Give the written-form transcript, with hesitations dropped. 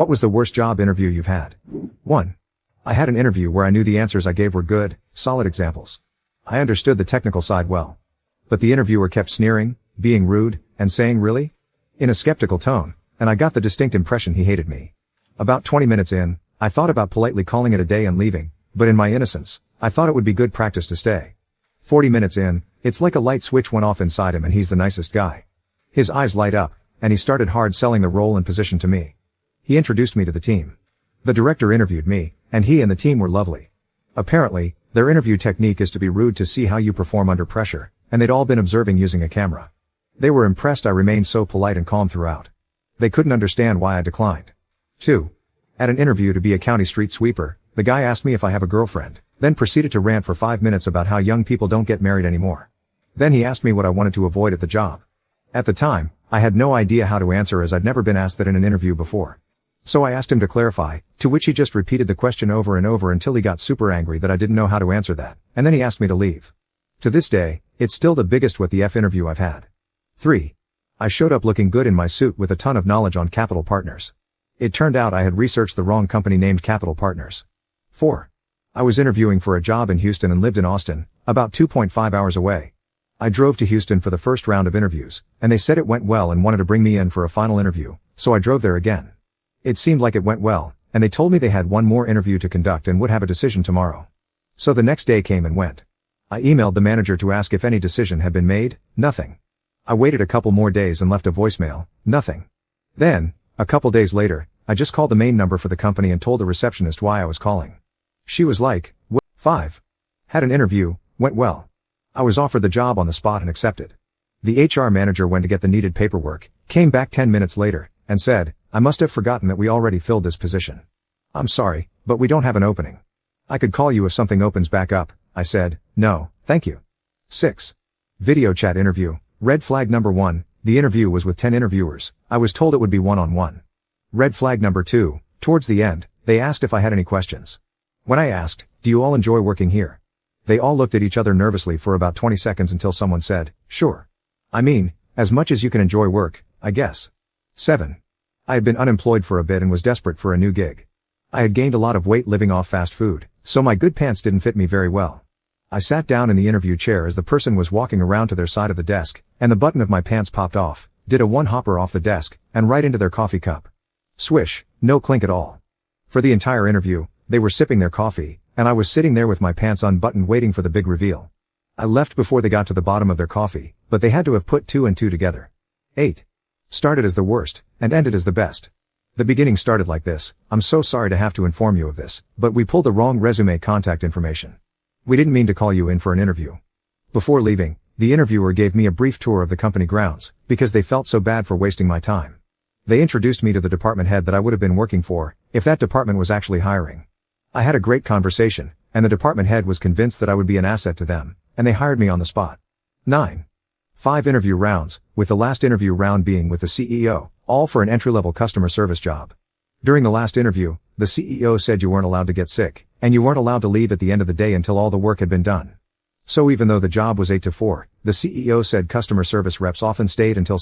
What was the worst job interview you've had? 1. I had an interview where I knew the answers I gave were good, solid examples. I understood the technical side well. But the interviewer kept sneering, being rude, and saying really? In a skeptical tone, and I got the distinct impression he hated me. About 20 minutes in, I thought about politely calling it a day and leaving, but in my innocence, I thought it would be good practice to stay. 40 minutes in, it's like a light switch went off inside him and he's the nicest guy. His eyes light up, and he started hard selling the role and position to me. He introduced me to the team. The director interviewed me, and he and the team were lovely. Apparently, their interview technique is to be rude to see how you perform under pressure, and they'd all been observing using a camera. They were impressed I remained so polite and calm throughout. They couldn't understand why I declined. 2. At an interview to be a county street sweeper, the guy asked me if I have a girlfriend, then proceeded to rant for 5 minutes about how young people don't get married anymore. Then he asked me what I wanted to avoid at the job. At the time, I had no idea how to answer as I'd never been asked that in an interview before. So I asked him to clarify, to which he just repeated the question over and over until he got super angry that I didn't know how to answer that, and then he asked me to leave. To this day, it's still the biggest what the F interview I've had. 3. I showed up looking good in my suit with a ton of knowledge on Capital Partners. It turned out I had researched the wrong company named Capital Partners. 4. I was interviewing for a job in Houston and lived in Austin, about 2.5 hours away. I drove to Houston for the first round of interviews, and they said it went well and wanted to bring me in for a final interview, so I drove there again. It seemed like it went well, and they told me they had one more interview to conduct and would have a decision tomorrow. So the next day came and went. I emailed the manager to ask if any decision had been made, nothing. I waited a couple more days and left a voicemail, nothing. Then, a couple days later, I just called the main number for the company and told the receptionist why I was calling. She was like, 5. Had an interview, went well. I was offered the job on the spot and accepted. The HR manager went to get the needed paperwork, came back 10 minutes later, and said, I must have forgotten that we already filled this position. I'm sorry, but we don't have an opening. I could call you if something opens back up. I said, no, thank you. 6. Video chat interview. Red flag number 1, the interview was with 10 interviewers. I was told it would be one-on-one. Red flag number 2, towards the end, they asked if I had any questions. When I asked, do you all enjoy working here? They all looked at each other nervously for about 20 seconds until someone said, sure. I mean, as much as you can enjoy work, I guess. 7. I had been unemployed for a bit and was desperate for a new gig. I had gained a lot of weight living off fast food, so my good pants didn't fit me very well. I sat down in the interview chair as the person was walking around to their side of the desk, and the button of my pants popped off, did a one-hopper off the desk, and right into their coffee cup. Swish, no clink at all. For the entire interview, they were sipping their coffee, and I was sitting there with my pants unbuttoned waiting for the big reveal. I left before they got to the bottom of their coffee, but they had to have put 2 and 2 together. 8. Started as the worst, and ended as the best. The beginning started like this, I'm so sorry to have to inform you of this, but we pulled the wrong resume contact information. We didn't mean to call you in for an interview. Before leaving, the interviewer gave me a brief tour of the company grounds, because they felt so bad for wasting my time. They introduced me to the department head that I would have been working for, if that department was actually hiring. I had a great conversation, and the department head was convinced that I would be an asset to them, and they hired me on the spot. 9. 5 interview rounds, with the last interview round being with the CEO, all for an entry-level customer service job. During the last interview, the CEO said you weren't allowed to get sick, and you weren't allowed to leave at the end of the day until all the work had been done. So even though the job was 8 to 4, the CEO said customer service reps often stayed until